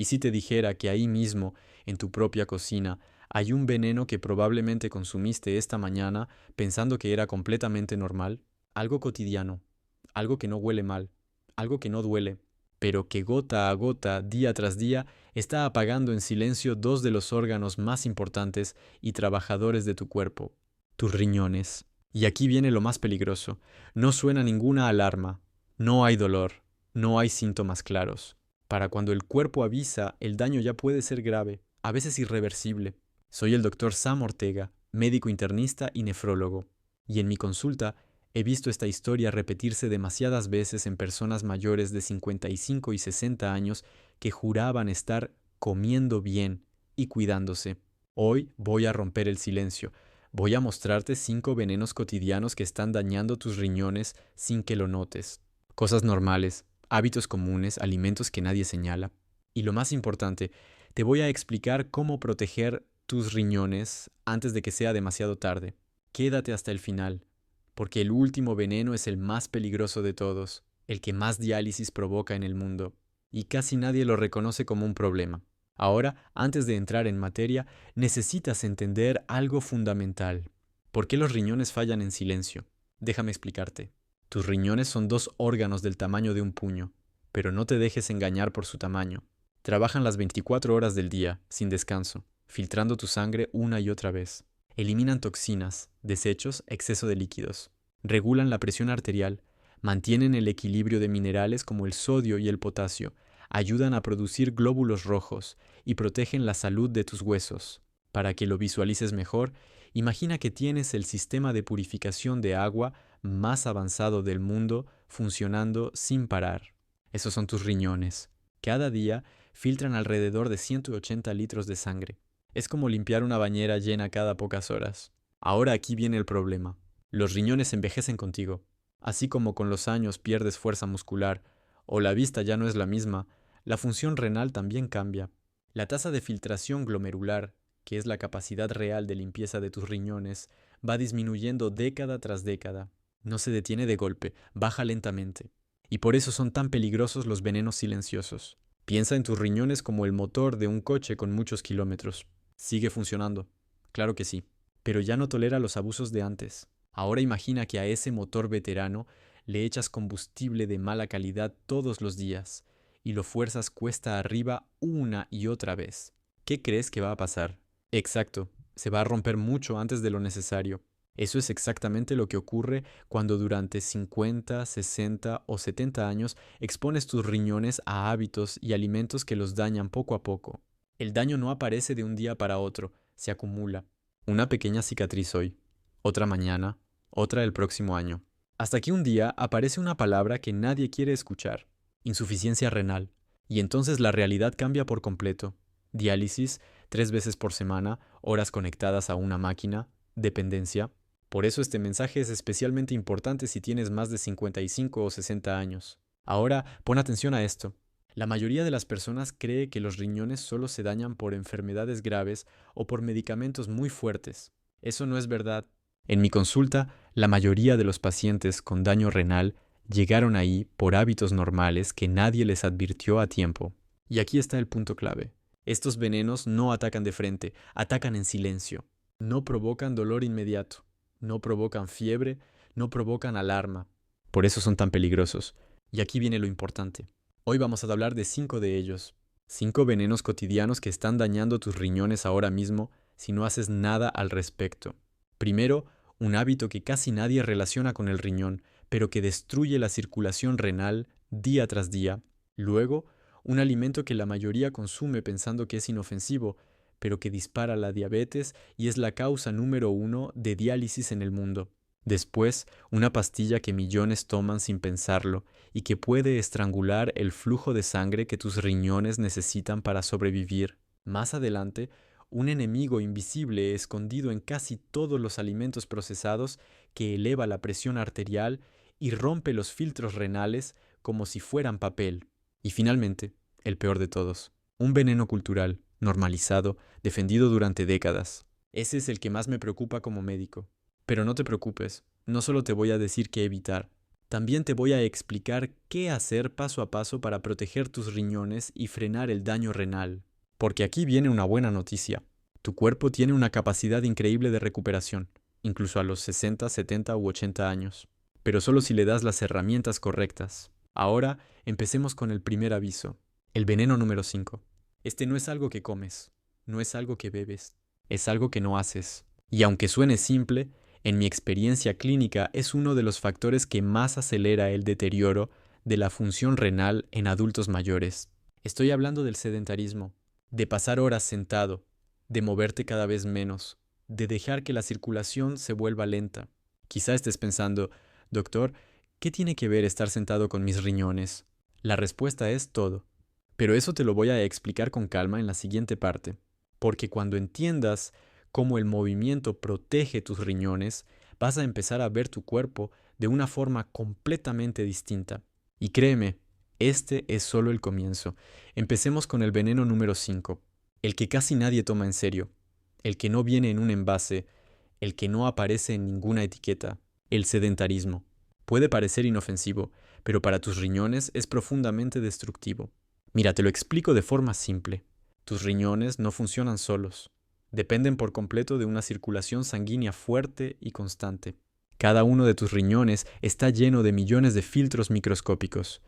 ¿Y si te dijera que ahí mismo, en tu propia cocina, hay un veneno que probablemente consumiste esta mañana pensando que era completamente normal? Algo cotidiano, algo que no huele mal, algo que no duele, pero que gota a gota, día tras día, está apagando en silencio dos de los órganos más importantes y trabajadores de tu cuerpo, tus riñones. Y aquí viene lo más peligroso. No suena ninguna alarma, no hay dolor, no hay síntomas claros. Para cuando el cuerpo avisa, el daño ya puede ser grave, a veces irreversible. Soy el doctor Sam Ortega, médico internista y nefrólogo, y en mi consulta he visto esta historia repetirse demasiadas veces en personas mayores de 55 y 60 años que juraban estar comiendo bien y cuidándose. Hoy voy a romper el silencio. Voy a mostrarte 5 venenos cotidianos que están dañando tus riñones sin que lo notes. Cosas normales, hábitos comunes, alimentos que nadie señala. Y lo más importante, te voy a explicar cómo proteger tus riñones antes de que sea demasiado tarde. Quédate hasta el final, porque el último veneno es el más peligroso de todos, el que más diálisis provoca en el mundo, y casi nadie lo reconoce como un problema. Ahora, antes de entrar en materia, necesitas entender algo fundamental. ¿Por qué los riñones fallan en silencio? Déjame explicarte. Tus riñones son dos órganos del tamaño de un puño, pero no te dejes engañar por su tamaño. Trabajan las 24 horas del día, sin descanso, filtrando tu sangre una y otra vez. Eliminan toxinas, desechos, exceso de líquidos. Regulan la presión arterial, mantienen el equilibrio de minerales como el sodio y el potasio, ayudan a producir glóbulos rojos y protegen la salud de tus huesos. Para que lo visualices mejor, imagina que tienes el sistema de purificación de agua más avanzado del mundo funcionando sin parar. Esos son tus riñones. Cada día filtran alrededor de 180 litros de sangre. Es como limpiar una bañera llena cada pocas horas. Ahora aquí viene el problema. Los riñones envejecen contigo. Así como con los años pierdes fuerza muscular o la vista ya no es la misma, la función renal también cambia. La tasa de filtración glomerular, que es la capacidad real de limpieza de tus riñones, va disminuyendo década tras década. No se detiene de golpe, baja lentamente. Y por eso son tan peligrosos los venenos silenciosos. Piensa en tus riñones como el motor de un coche con muchos kilómetros. Sigue funcionando. Claro que sí. Pero ya no tolera los abusos de antes. Ahora imagina que a ese motor veterano le echas combustible de mala calidad todos los días y lo fuerzas cuesta arriba una y otra vez. ¿Qué crees que va a pasar? Exacto, se va a romper mucho antes de lo necesario. Eso es exactamente lo que ocurre cuando durante 50, 60 o 70 años expones tus riñones a hábitos y alimentos que los dañan poco a poco. El daño no aparece de un día para otro, se acumula. Una pequeña cicatriz hoy, otra mañana, otra el próximo año. Hasta que un día aparece una palabra que nadie quiere escuchar: insuficiencia renal. Y entonces la realidad cambia por completo. Diálisis, 3 veces por semana, horas conectadas a una máquina, dependencia. Por eso este mensaje es especialmente importante si tienes más de 55 o 60 años. Ahora, pon atención a esto. La mayoría de las personas cree que los riñones solo se dañan por enfermedades graves o por medicamentos muy fuertes. Eso no es verdad. En mi consulta, la mayoría de los pacientes con daño renal llegaron ahí por hábitos normales que nadie les advirtió a tiempo. Y aquí está el punto clave. Estos venenos no atacan de frente, atacan en silencio. No provocan dolor inmediato, no provocan fiebre, no provocan alarma. Por eso son tan peligrosos. Y aquí viene lo importante. Hoy vamos a hablar de 5 de ellos. 5 venenos cotidianos que están dañando tus riñones ahora mismo si no haces nada al respecto. Primero, un hábito que casi nadie relaciona con el riñón, pero que destruye la circulación renal día tras día. Luego, un alimento que la mayoría consume pensando que es inofensivo, pero que dispara la diabetes y es la causa número 1 de diálisis en el mundo. Después, una pastilla que millones toman sin pensarlo y que puede estrangular el flujo de sangre que tus riñones necesitan para sobrevivir. Más adelante, un enemigo invisible escondido en casi todos los alimentos procesados que eleva la presión arterial y rompe los filtros renales como si fueran papel. Y finalmente, el peor de todos, un veneno cultural, normalizado, defendido durante décadas. Ese es el que más me preocupa como médico. Pero no te preocupes, no solo te voy a decir qué evitar, También te voy a explicar qué hacer paso a paso para proteger tus riñones y frenar el daño renal. Porque aquí viene una buena noticia. Tu cuerpo tiene una capacidad increíble de recuperación, incluso a los 60, 70 u 80 años. Pero solo si le das las herramientas correctas. Ahora, empecemos con el primer aviso. El veneno número 5. Este no es algo que comes, no es algo que bebes, es algo que no haces. Y aunque suene simple, en mi experiencia clínica es uno de los factores que más acelera el deterioro de la función renal en adultos mayores. Estoy hablando del sedentarismo, de pasar horas sentado, de moverte cada vez menos, de dejar que la circulación se vuelva lenta. Quizá estés pensando, doctor, ¿qué tiene que ver estar sentado con mis riñones? La respuesta es todo. Pero eso te lo voy a explicar con calma en la siguiente parte, porque cuando entiendas cómo el movimiento protege tus riñones, vas a empezar a ver tu cuerpo de una forma completamente distinta. Y créeme, este es solo el comienzo. Empecemos con el veneno número 5, el que casi nadie toma en serio, el que no viene en un envase, el que no aparece en ninguna etiqueta, el sedentarismo. Puede parecer inofensivo, pero para tus riñones es profundamente destructivo. Mira, te lo explico de forma simple. Tus riñones no funcionan solos. Dependen por completo de una circulación sanguínea fuerte y constante. Cada uno de tus riñones está lleno de millones de filtros microscópicos,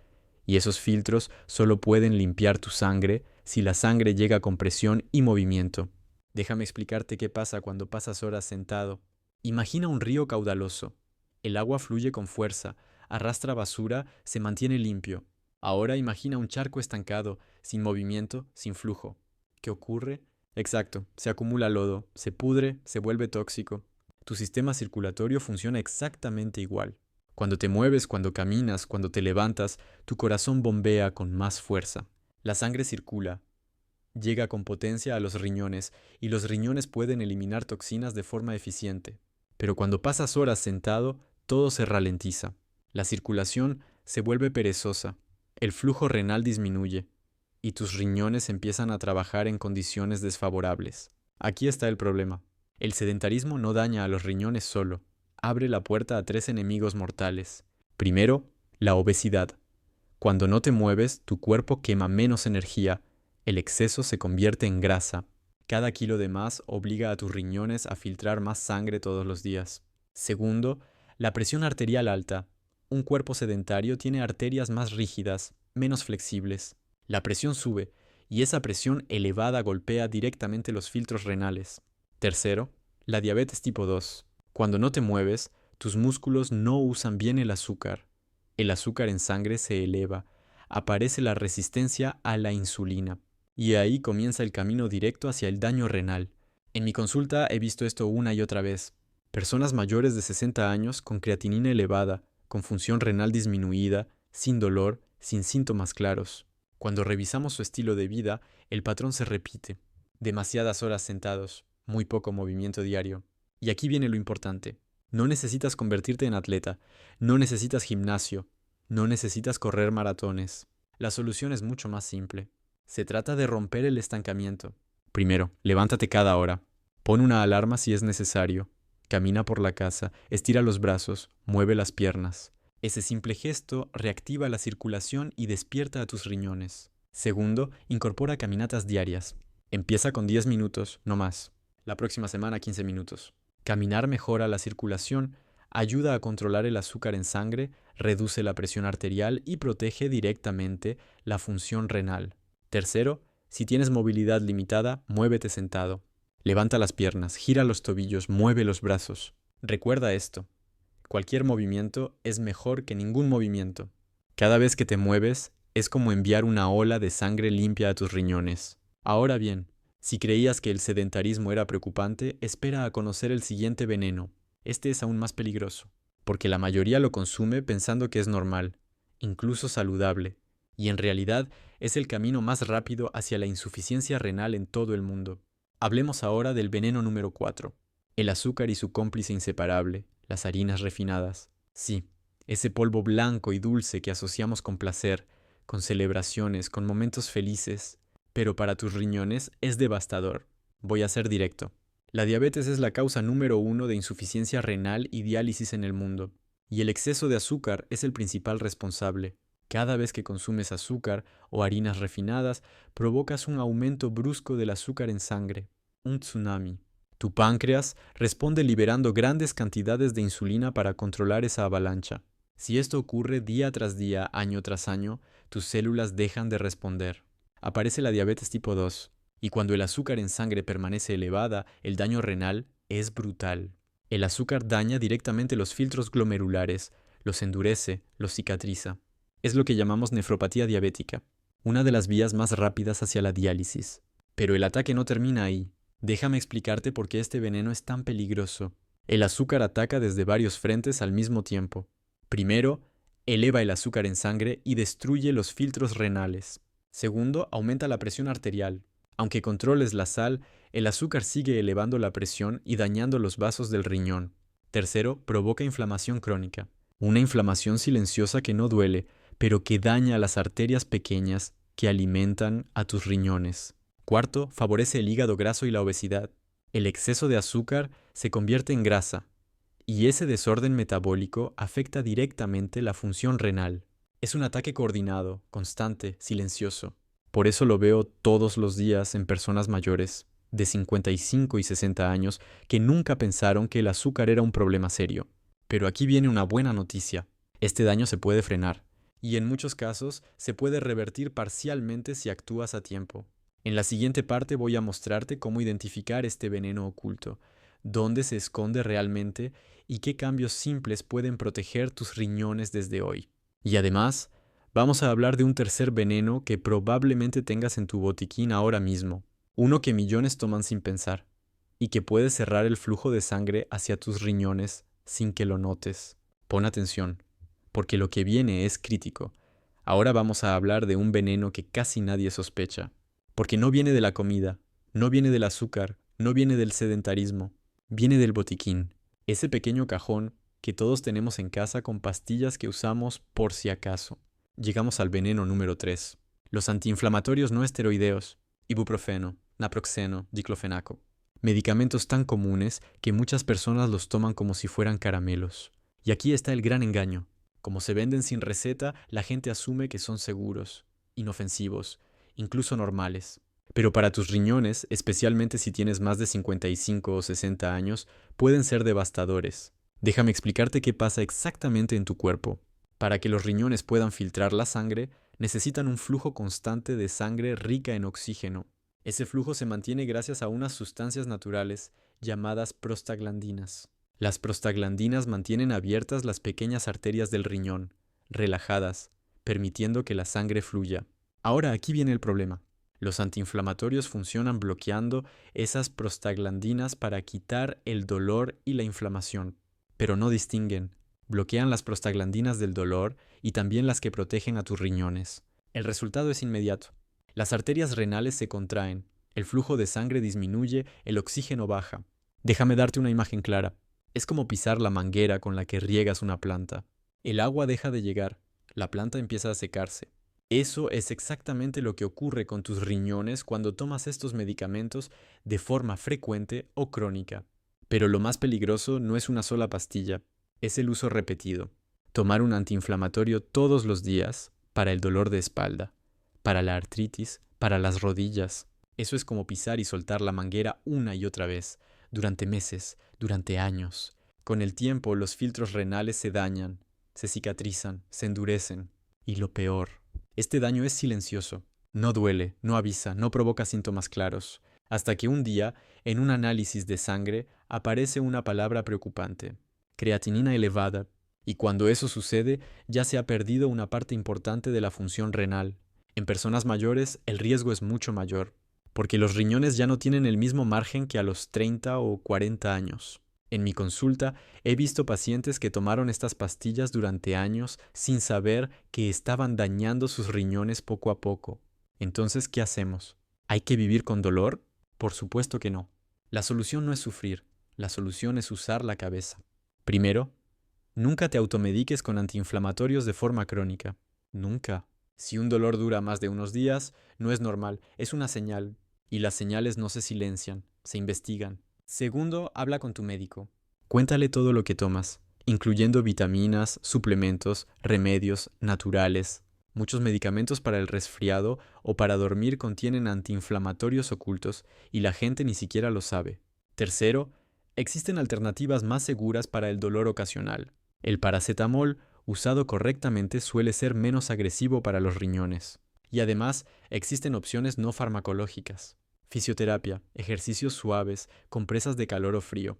y esos filtros solo pueden limpiar tu sangre si la sangre llega con presión y movimiento. Déjame explicarte qué pasa cuando pasas horas sentado. Imagina un río caudaloso. El agua fluye con fuerza, arrastra basura, se mantiene limpio. Ahora imagina un charco estancado, sin movimiento, sin flujo. ¿Qué ocurre? Exacto, se acumula lodo, se pudre, se vuelve tóxico. Tu sistema circulatorio funciona exactamente igual. Cuando te mueves, cuando caminas, cuando te levantas, tu corazón bombea con más fuerza. La sangre circula, llega con potencia a los riñones y los riñones pueden eliminar toxinas de forma eficiente. Pero cuando pasas horas sentado, todo se ralentiza. La circulación se vuelve perezosa, el flujo renal disminuye y tus riñones empiezan a trabajar en condiciones desfavorables. Aquí está el problema. El sedentarismo no daña a los riñones solo, abre la puerta a 3 enemigos mortales. Primero, la obesidad. Cuando no te mueves, tu cuerpo quema menos energía, el exceso se convierte en grasa. Cada kilo de más obliga a tus riñones a filtrar más sangre todos los días. Segundo, la presión arterial alta. Un cuerpo sedentario tiene arterias más rígidas, menos flexibles. La presión sube, y esa presión elevada golpea directamente los filtros renales. Tercero, la diabetes tipo 2. Cuando no te mueves, tus músculos no usan bien el azúcar. El azúcar en sangre se eleva, aparece la resistencia a la insulina. Y ahí comienza el camino directo hacia el daño renal. En mi consulta he visto esto una y otra vez. Personas mayores de 60 años con creatinina elevada, con función renal disminuida, sin dolor, sin síntomas claros. Cuando revisamos su estilo de vida, el patrón se repite. Demasiadas horas sentados, muy poco movimiento diario. Y aquí viene lo importante. No necesitas convertirte en atleta, no necesitas gimnasio, no necesitas correr maratones. La solución es mucho más simple. Se trata de romper el estancamiento. Primero, levántate cada hora. Pon una alarma si es necesario. Camina por la casa, estira los brazos, mueve las piernas. Ese simple gesto reactiva la circulación y despierta a tus riñones. Segundo, incorpora caminatas diarias. Empieza con 10 minutos, no más. La próxima semana 15 minutos. Caminar mejora la circulación, ayuda a controlar el azúcar en sangre, reduce la presión arterial y protege directamente la función renal. Tercero, si tienes movilidad limitada, muévete sentado. Levanta las piernas, gira los tobillos, mueve los brazos. Recuerda esto. Cualquier movimiento es mejor que ningún movimiento. Cada vez que te mueves, es como enviar una ola de sangre limpia a tus riñones. Ahora bien, si creías que el sedentarismo era preocupante, espera a conocer el siguiente veneno. Este es aún más peligroso, porque la mayoría lo consume pensando que es normal, incluso saludable, y en realidad es el camino más rápido hacia la insuficiencia renal en todo el mundo. Hablemos ahora del veneno número 4, el azúcar y su cómplice inseparable, las harinas refinadas. Sí, ese polvo blanco y dulce que asociamos con placer, con celebraciones, con momentos felices, pero para tus riñones es devastador. Voy a ser directo. La diabetes es la causa número 1 de insuficiencia renal y diálisis en el mundo. Y el exceso de azúcar es el principal responsable. Cada vez que consumes azúcar o harinas refinadas, provocas un aumento brusco del azúcar en sangre, un tsunami. Tu páncreas responde liberando grandes cantidades de insulina para controlar esa avalancha. Si esto ocurre día tras día, año tras año, tus células dejan de responder. Aparece la diabetes tipo 2, y cuando el azúcar en sangre permanece elevada, el daño renal es brutal. El azúcar daña directamente los filtros glomerulares, los endurece, los cicatriza. Es lo que llamamos nefropatía diabética, una de las vías más rápidas hacia la diálisis. Pero el ataque no termina ahí. Déjame explicarte por qué este veneno es tan peligroso. El azúcar ataca desde varios frentes al mismo tiempo. Primero, eleva el azúcar en sangre y destruye los filtros renales. Segundo, aumenta la presión arterial. Aunque controles la sal, el azúcar sigue elevando la presión y dañando los vasos del riñón. Tercero, provoca inflamación crónica. Una inflamación silenciosa que no duele, pero que daña las arterias pequeñas que alimentan a tus riñones. Cuarto, favorece el hígado graso y la obesidad. El exceso de azúcar se convierte en grasa, y ese desorden metabólico afecta directamente la función renal. Es un ataque coordinado, constante, silencioso. Por eso lo veo todos los días en personas mayores, de 55 y 60 años, que nunca pensaron que el azúcar era un problema serio. Pero aquí viene una buena noticia. Este daño se puede frenar, y en muchos casos se puede revertir parcialmente si actúas a tiempo. En la siguiente parte voy a mostrarte cómo identificar este veneno oculto, dónde se esconde realmente y qué cambios simples pueden proteger tus riñones desde hoy. Y además, vamos a hablar de un tercer veneno que probablemente tengas en tu botiquín ahora mismo, uno que millones toman sin pensar, y que puede cerrar el flujo de sangre hacia tus riñones sin que lo notes. Pon atención, porque lo que viene es crítico. Ahora vamos a hablar de un veneno que casi nadie sospecha, porque no viene de la comida, no viene del azúcar, no viene del sedentarismo, viene del botiquín, ese pequeño cajón que todos tenemos en casa con pastillas que usamos por si acaso. Llegamos al veneno número 3. Los antiinflamatorios no esteroideos, ibuprofeno, naproxeno, diclofenaco. Medicamentos tan comunes que muchas personas los toman como si fueran caramelos. Y aquí está el gran engaño. Como se venden sin receta, la gente asume que son seguros, inofensivos, incluso normales. Pero para tus riñones, especialmente si tienes más de 55 o 60 años, pueden ser devastadores. Déjame explicarte qué pasa exactamente en tu cuerpo. Para que los riñones puedan filtrar la sangre, necesitan un flujo constante de sangre rica en oxígeno. Ese flujo se mantiene gracias a unas sustancias naturales llamadas prostaglandinas. Las prostaglandinas mantienen abiertas las pequeñas arterias del riñón, relajadas, permitiendo que la sangre fluya. Ahora aquí viene el problema. Los antiinflamatorios funcionan bloqueando esas prostaglandinas para quitar el dolor y la inflamación, pero no distinguen. Bloquean las prostaglandinas del dolor y también las que protegen a tus riñones. El resultado es inmediato. Las arterias renales se contraen, el flujo de sangre disminuye, el oxígeno baja. Déjame darte una imagen clara. Es como pisar la manguera con la que riegas una planta. El agua deja de llegar, la planta empieza a secarse. Eso es exactamente lo que ocurre con tus riñones cuando tomas estos medicamentos de forma frecuente o crónica. Pero lo más peligroso no es una sola pastilla, es el uso repetido. Tomar un antiinflamatorio todos los días para el dolor de espalda, para la artritis, para las rodillas. Eso es como pisar y soltar la manguera una y otra vez, durante meses, durante años. Con el tiempo los filtros renales se dañan, se cicatrizan, se endurecen. Y lo peor, este daño es silencioso. No duele, no avisa, no provoca síntomas claros. Hasta que un día, en un análisis de sangre, aparece una palabra preocupante: creatinina elevada. Y cuando eso sucede, ya se ha perdido una parte importante de la función renal. En personas mayores, el riesgo es mucho mayor, porque los riñones ya no tienen el mismo margen que a los 30 o 40 años. En mi consulta he visto pacientes que tomaron estas pastillas durante años sin saber que estaban dañando sus riñones poco a poco. Entonces, ¿qué hacemos? ¿Hay que vivir con dolor? Por supuesto que no. La solución no es sufrir, la solución es usar la cabeza. Primero, nunca te automediques con antiinflamatorios de forma crónica. Nunca. Si un dolor dura más de unos días, no es normal, es una señal. Y las señales no se silencian, se investigan. Segundo, habla con tu médico. Cuéntale todo lo que tomas. incluyendo vitaminas, suplementos, remedios naturales. Muchos medicamentos para el resfriado o para dormir contienen antiinflamatorios ocultos y la gente ni siquiera lo sabe. Tercero, existen alternativas más seguras para el dolor ocasional. El paracetamol, usado correctamente, suele ser menos agresivo para los riñones. Y además, existen opciones no farmacológicas. Fisioterapia, ejercicios suaves, compresas de calor o frío.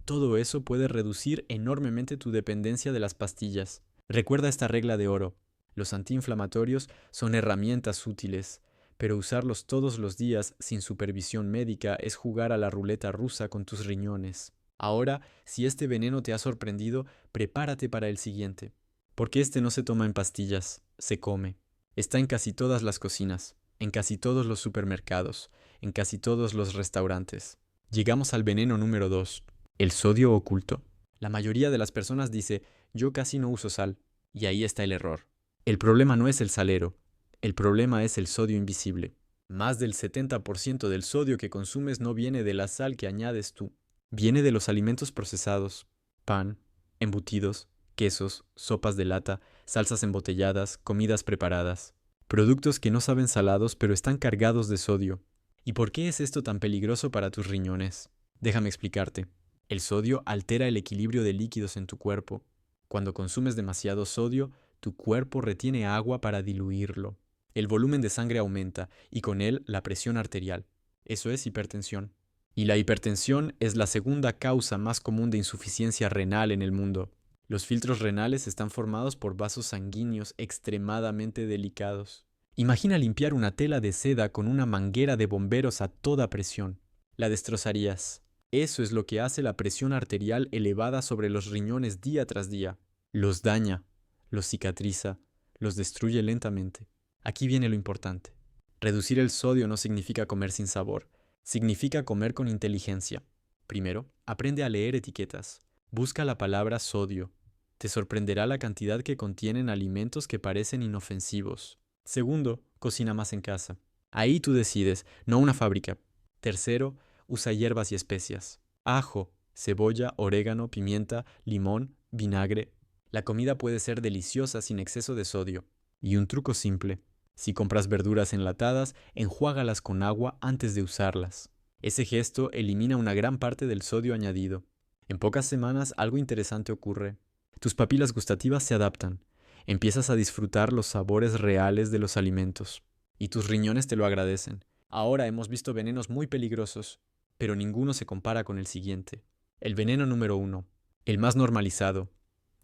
Todo eso puede reducir enormemente tu dependencia de las pastillas. Recuerda esta regla de oro. Los antiinflamatorios son herramientas útiles, pero usarlos todos los días sin supervisión médica es jugar a la ruleta rusa con tus riñones. Ahora, si este veneno te ha sorprendido, prepárate para el siguiente. Porque este no se toma en pastillas, se come. Está en casi todas las cocinas, en casi todos los supermercados, en casi todos los restaurantes. Llegamos al veneno número 2, el sodio oculto. La mayoría de las personas dice, yo casi no uso sal, y ahí está el error. El problema no es el salero, el problema es el sodio invisible. Más del 70% del sodio que consumes no viene de la sal que añades tú. Viene de los alimentos procesados, pan, embutidos, quesos, sopas de lata, salsas embotelladas, comidas preparadas. Productos que no saben salados pero están cargados de sodio. ¿Y por qué es esto tan peligroso para tus riñones? Déjame explicarte. El sodio altera el equilibrio de líquidos en tu cuerpo. Cuando consumes demasiado sodio, tu cuerpo retiene agua para diluirlo. El volumen de sangre aumenta y con él la presión arterial. Eso es hipertensión. Y la hipertensión es la segunda causa más común de insuficiencia renal en el mundo. Los filtros renales están formados por vasos sanguíneos extremadamente delicados. Imagina limpiar una tela de seda con una manguera de bomberos a toda presión. La destrozarías. Eso es lo que hace la presión arterial elevada sobre los riñones día tras día. Los daña, los cicatriza, los destruye lentamente. Aquí viene lo importante. Reducir el sodio no significa comer sin sabor. Significa comer con inteligencia. Primero, aprende a leer etiquetas. Busca la palabra sodio. Te sorprenderá la cantidad que contienen alimentos que parecen inofensivos. Segundo, cocina más en casa. Ahí tú decides, no una fábrica. Tercero, usa hierbas y especias. Ajo, cebolla, orégano, pimienta, limón, vinagre. La comida puede ser deliciosa sin exceso de sodio. Y un truco simple. Si compras verduras enlatadas, enjuágalas con agua antes de usarlas. Ese gesto elimina una gran parte del sodio añadido. En pocas semanas algo interesante ocurre. Tus papilas gustativas se adaptan. Empiezas a disfrutar los sabores reales de los alimentos. Y tus riñones te lo agradecen. Ahora hemos visto venenos muy peligrosos, pero ninguno se compara con el siguiente. El veneno número 1. El más normalizado.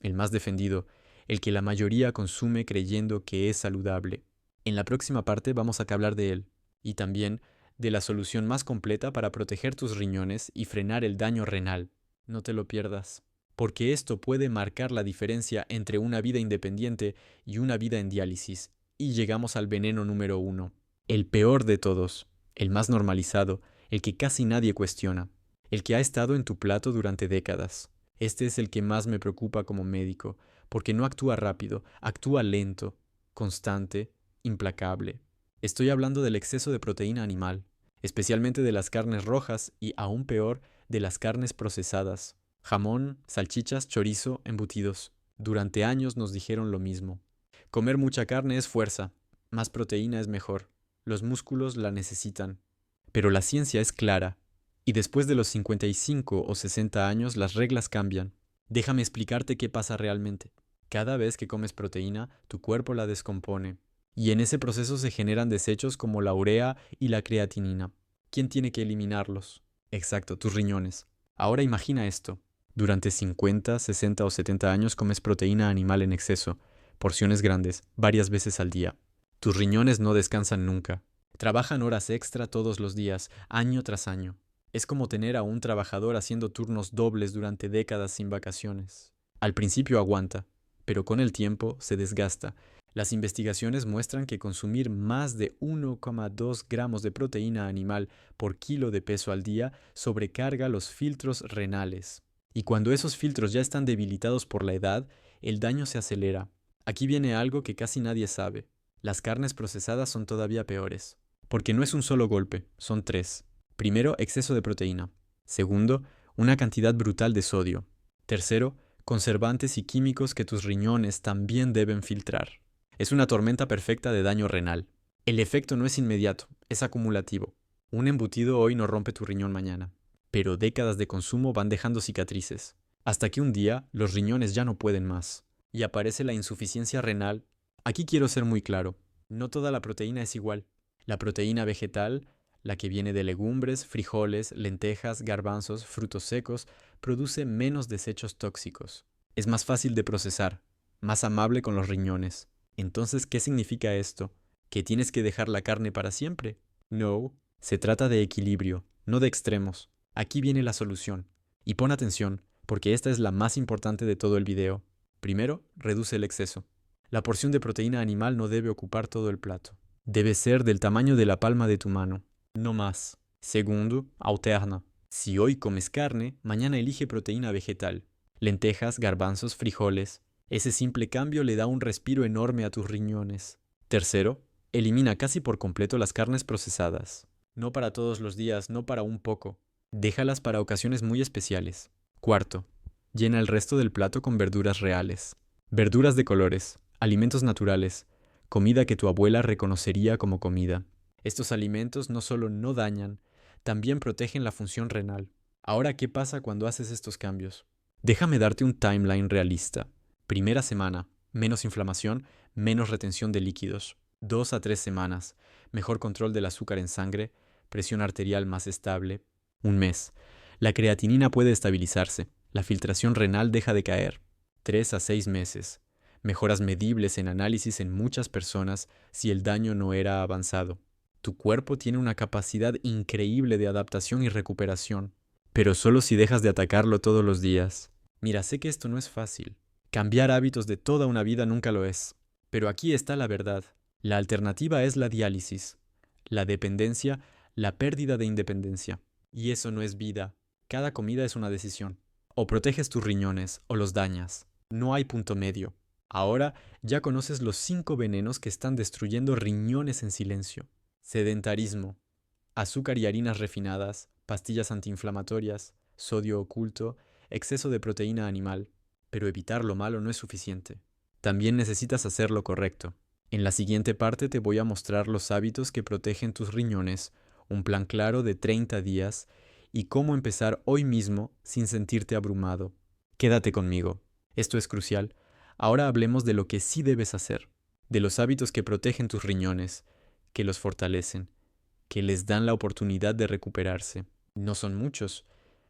El más defendido. El que la mayoría consume creyendo que es saludable. En la próxima parte vamos a hablar de él, y también de la solución más completa para proteger tus riñones y frenar el daño renal. No te lo pierdas, porque esto puede marcar la diferencia entre una vida independiente y una vida en diálisis. Y llegamos al veneno número 1, el peor de todos, el más normalizado, el que casi nadie cuestiona, el que ha estado en tu plato durante décadas. Este es el que más me preocupa como médico, porque no actúa rápido, actúa lento, constante, implacable. Estoy hablando del exceso de proteína animal, especialmente de las carnes rojas y, aún peor, de las carnes procesadas. Jamón, salchichas, chorizo, embutidos. Durante años nos dijeron lo mismo. Comer mucha carne es fuerza, más proteína es mejor. Los músculos la necesitan. Pero la ciencia es clara, y después de los 55 o 60 años las reglas cambian. Déjame explicarte qué pasa realmente. Cada vez que comes proteína, tu cuerpo la descompone. Y en ese proceso se generan desechos como la urea y la creatinina. ¿Quién tiene que eliminarlos? Exacto, tus riñones. Ahora imagina esto. Durante 50, 60 o 70 años comes proteína animal en exceso, porciones grandes, varias veces al día. Tus riñones no descansan nunca. Trabajan horas extra todos los días, año tras año. Es como tener a un trabajador haciendo turnos dobles durante décadas sin vacaciones. Al principio aguanta, pero con el tiempo se desgasta. Las investigaciones muestran que consumir más de 1,2 gramos de proteína animal por kilo de peso al día sobrecarga los filtros renales. Y cuando esos filtros ya están debilitados por la edad, el daño se acelera. Aquí viene algo que casi nadie sabe. Las carnes procesadas son todavía peores. Porque no es un solo golpe, son 3. Primero, exceso de proteína. Segundo, una cantidad brutal de sodio. Tercero, conservantes y químicos que tus riñones también deben filtrar. Es una tormenta perfecta de daño renal. El efecto no es inmediato, es acumulativo. Un embutido hoy no rompe tu riñón mañana, pero décadas de consumo van dejando cicatrices, hasta que un día los riñones ya no pueden más, y aparece la insuficiencia renal. Aquí quiero ser muy claro, no toda la proteína es igual. La proteína vegetal, la que viene de legumbres, frijoles, lentejas, garbanzos, frutos secos, produce menos desechos tóxicos. Es más fácil de procesar, más amable con los riñones. Entonces, ¿qué significa esto? ¿Que tienes que dejar la carne para siempre? No, se trata de equilibrio, no de extremos. Aquí viene la solución. Y pon atención, porque esta es la más importante de todo el video. Primero, reduce el exceso. La porción de proteína animal no debe ocupar todo el plato. Debe ser del tamaño de la palma de tu mano, no más. Segundo, alterna. Si hoy comes carne, mañana elige proteína vegetal. Lentejas, garbanzos, frijoles. Ese simple cambio le da un respiro enorme a tus riñones. Tercero, elimina casi por completo las carnes procesadas. No para todos los días, no para un poco. Déjalas para ocasiones muy especiales. Cuarto, llena el resto del plato con verduras reales. Verduras de colores, alimentos naturales, comida que tu abuela reconocería como comida. Estos alimentos no solo no dañan, también protegen la función renal. Ahora, ¿qué pasa cuando haces estos cambios? Déjame darte un timeline realista. Primera semana, menos inflamación, menos retención de líquidos. 2 a 3 semanas, mejor control del azúcar en sangre, presión arterial más estable. Un mes, la creatinina puede estabilizarse, la filtración renal deja de caer. 3 a 6 meses, mejoras medibles en análisis en muchas personas si el daño no era avanzado. Tu cuerpo tiene una capacidad increíble de adaptación y recuperación, pero solo si dejas de atacarlo todos los días. Mira, sé que esto no es fácil. Cambiar hábitos de toda una vida nunca lo es. Pero aquí está la verdad. La alternativa es la diálisis. La dependencia, la pérdida de independencia. Y eso no es vida. Cada comida es una decisión. O proteges tus riñones o los dañas. No hay punto medio. Ahora ya conoces los 5 venenos que están destruyendo riñones en silencio. Sedentarismo, azúcar y harinas refinadas, pastillas antiinflamatorias, sodio oculto, exceso de proteína animal. Pero evitar lo malo no es suficiente. También necesitas hacer lo correcto. En la siguiente parte te voy a mostrar los hábitos que protegen tus riñones, un plan claro de 30 días y cómo empezar hoy mismo sin sentirte abrumado. Quédate conmigo. Esto es crucial. Ahora hablemos de lo que sí debes hacer, de los hábitos que protegen tus riñones, que los fortalecen, que les dan la oportunidad de recuperarse. No son muchos,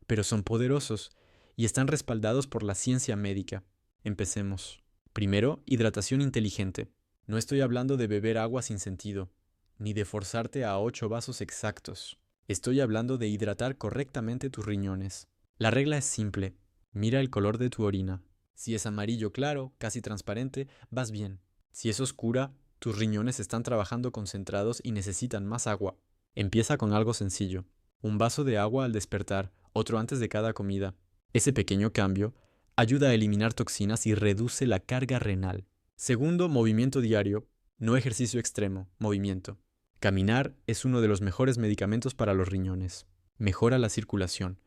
pero son poderosos y están respaldados por la ciencia médica. Empecemos. Primero, hidratación inteligente. No estoy hablando de beber agua sin sentido, ni de forzarte a 8 vasos exactos. Estoy hablando de hidratar correctamente tus riñones. La regla es simple. Mira el color de tu orina. Si es amarillo claro, casi transparente, vas bien. Si es oscura, tus riñones están trabajando concentrados y necesitan más agua. Empieza con algo sencillo. Un vaso de agua al despertar, otro antes de cada comida. Ese pequeño cambio ayuda a eliminar toxinas y reduce la carga renal. Segundo, movimiento diario. No ejercicio extremo, movimiento. Caminar es uno de los mejores medicamentos para los riñones. Mejora la circulación.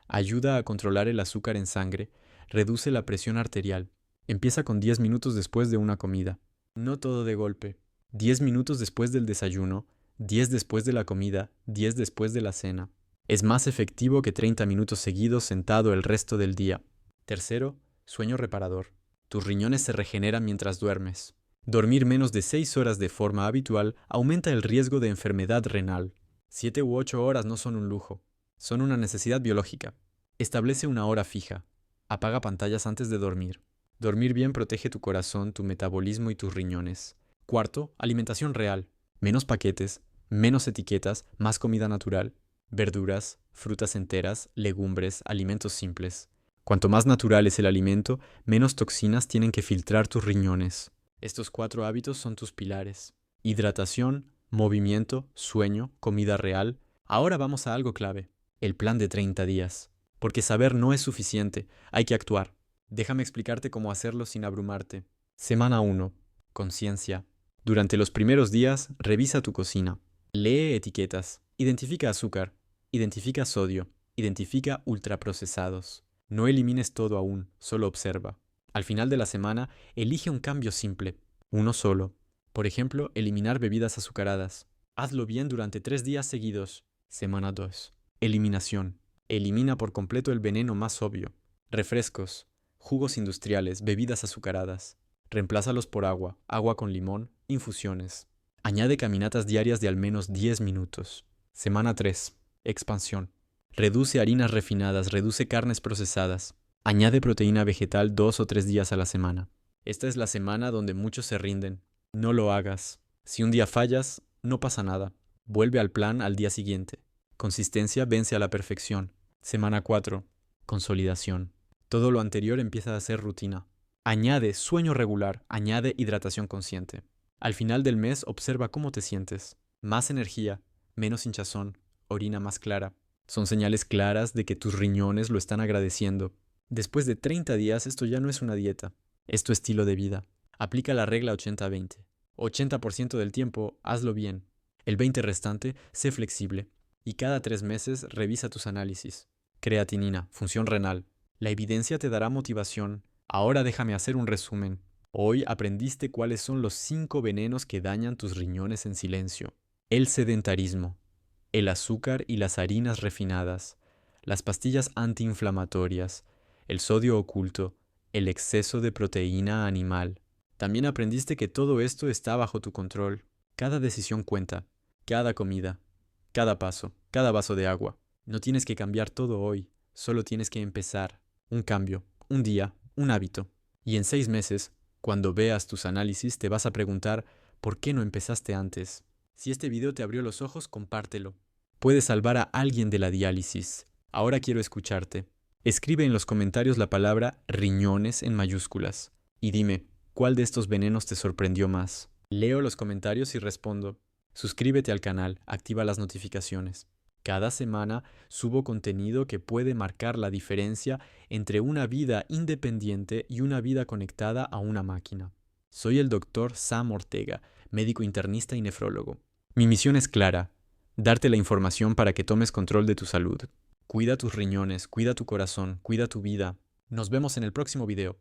Ayuda a controlar el azúcar en sangre. Reduce la presión arterial. Empieza con 10 minutos después de una comida. No todo de golpe. 10 minutos después del desayuno, 10 después de la comida, 10 después de la cena. Es más efectivo que 30 minutos seguidos sentado el resto del día. Tercero, sueño reparador. Tus riñones se regeneran mientras duermes. Dormir menos de 6 horas de forma habitual aumenta el riesgo de enfermedad renal. 7 u 8 horas no son un lujo, son una necesidad biológica. Establece una hora fija. Apaga pantallas antes de dormir. Dormir bien protege tu corazón, tu metabolismo y tus riñones. Cuarto, alimentación real. Menos paquetes, menos etiquetas, más comida natural. Verduras, frutas enteras, legumbres, alimentos simples. Cuanto más natural es el alimento, menos toxinas tienen que filtrar tus riñones. Estos 4 hábitos son tus pilares. Hidratación, movimiento, sueño, comida real. Ahora vamos a algo clave, el plan de 30 días. Porque saber no es suficiente, hay que actuar. Déjame explicarte cómo hacerlo sin abrumarte. Semana 1. Conciencia. Durante los primeros días, revisa tu cocina. Lee etiquetas. Identifica azúcar. Identifica sodio. Identifica ultraprocesados. No elimines todo aún, solo observa. Al final de la semana, elige un cambio simple, uno solo. Por ejemplo, eliminar bebidas azucaradas. Hazlo bien durante 3 días seguidos. Semana 2. Eliminación. Elimina por completo el veneno más obvio. Refrescos, jugos industriales, bebidas azucaradas. Reemplázalos por agua, agua con limón, infusiones. Añade caminatas diarias de al menos 10 minutos. Semana 3. Expansión. Reduce harinas refinadas, reduce carnes procesadas. Añade proteína vegetal 2 o 3 días a la semana. Esta es la semana donde muchos se rinden. No lo hagas. Si un día fallas, no pasa nada. Vuelve al plan al día siguiente. Consistencia vence a la perfección. Semana 4. Consolidación. Todo lo anterior empieza a ser rutina. Añade sueño regular, añade hidratación consciente. Al final del mes observa cómo te sientes. Más energía, menos hinchazón, orina más clara. Son señales claras de que tus riñones lo están agradeciendo. Después de 30 días esto ya no es una dieta, es tu estilo de vida. Aplica la regla 80-20. 80% del tiempo hazlo bien. El 20 restante, sé flexible. Y cada 3 meses revisa tus análisis. Creatinina, función renal. La evidencia te dará motivación. Ahora déjame hacer un resumen. Hoy aprendiste cuáles son los 5 venenos que dañan tus riñones en silencio. El sedentarismo, el azúcar y las harinas refinadas, las pastillas antiinflamatorias, el sodio oculto, el exceso de proteína animal. También aprendiste que todo esto está bajo tu control. Cada decisión cuenta, cada comida, cada paso, cada vaso de agua. No tienes que cambiar todo hoy, solo tienes que empezar. Un cambio, un día, un hábito. Y en 6 meses, cuando veas tus análisis, te vas a preguntar ¿por qué no empezaste antes? Si este video te abrió los ojos, compártelo. Puedes salvar a alguien de la diálisis. Ahora quiero escucharte. Escribe en los comentarios la palabra riñones en mayúsculas. Y dime, ¿cuál de estos venenos te sorprendió más? Leo los comentarios y respondo. Suscríbete al canal, activa las notificaciones. Cada semana subo contenido que puede marcar la diferencia entre una vida independiente y una vida conectada a una máquina. Soy el Dr. Sam Ortega, médico internista y nefrólogo. Mi misión es clara, darte la información para que tomes control de tu salud. Cuida tus riñones, cuida tu corazón, cuida tu vida. Nos vemos en el próximo video.